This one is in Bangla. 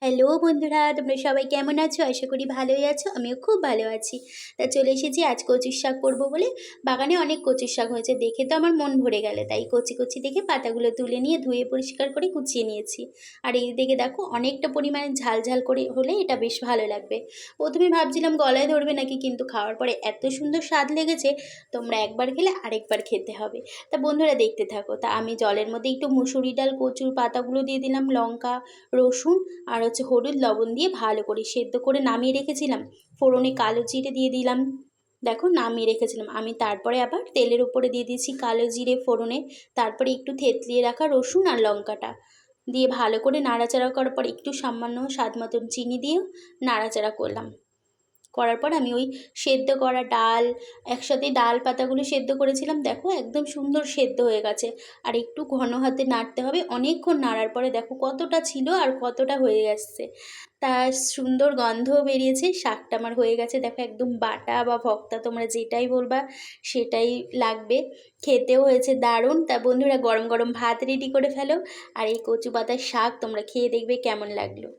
হ্যালো বন্ধুরা, তোমরা সবাই কেমন আছো? আশা করি ভালোই আছো। আমিও খুব ভালো আছি। তা চলে এসেছি আজ কচুর শাক করবো বলে। বাগানে অনেক কচুর শাক হয়েছে, দেখে তো আমার মন ভরে গেল। তাই কচি কচি দেখে পাতাগুলো তুলে নিয়ে ধুয়ে পরিষ্কার করে কুচিয়ে নিয়েছি। আর এই দিকে দেখো, অনেকটা পরিমাণে ঝাল ঝাল করে হলে এটা বেশ ভালো লাগবে। প্রথমে ভাবছিলাম গলায় ধরবে নাকি, কিন্তু খাওয়ার পরে এত সুন্দর স্বাদ লেগেছে, তোমরা একবার খেলে আরেকবার খেতে হবে। তা বন্ধুরা দেখতে থাকো। তা আমি জলের মধ্যে একটু মুসুরি ডাল, কচুর পাতাগুলো দিয়ে দিলাম, লঙ্কা, রসুন আর হলুদ লবণ দিয়ে ভালো করে সেদ্ধ করে নামিয়ে রেখেছিলাম। ফোড়নে কালো জিরে দিয়ে দিলাম। দেখো নামিয়ে রেখেছিলাম আমি, তারপরে আবার তেলের উপরে দিয়ে দিয়েছি কালো জিরে ফোড়নে। তারপরে একটু থেতলিয়ে রাখা রসুন আর লঙ্কাটা দিয়ে ভালো করে নাড়াচাড়া করার পর একটু সামান্য স্বাদ মতন চিনি দিয়ে নাড়াচাড়া করলাম। করার পর আমি ওই সেদ্ধ করা ডাল, একসাথে ডাল পাতাগুলো সেদ্ধ করেছিলাম, দেখো একদম সুন্দর সেদ্ধ হয়ে গেছে। আর একটু ঘন হাতে নাড়তে হবে, অনেকক্ষণ নাড়ার পরে দেখো কতটা ছিল আর কতটা হয়ে আসছে। তার সুন্দর গন্ধও বেরিয়েছে। শাকটা আমার হয়ে গেছে, দেখো একদম বাটা বা ভক্তা তোমরা যেটাই বলবা সেটাই লাগবে। খেতেও হয়েছে দারুণ। তা বন্ধুরা, গরম গরম ভাত রেডি করে ফেলো আর এই কচু পাতার শাক তোমরা খেয়ে দেখবে কেমন লাগলো।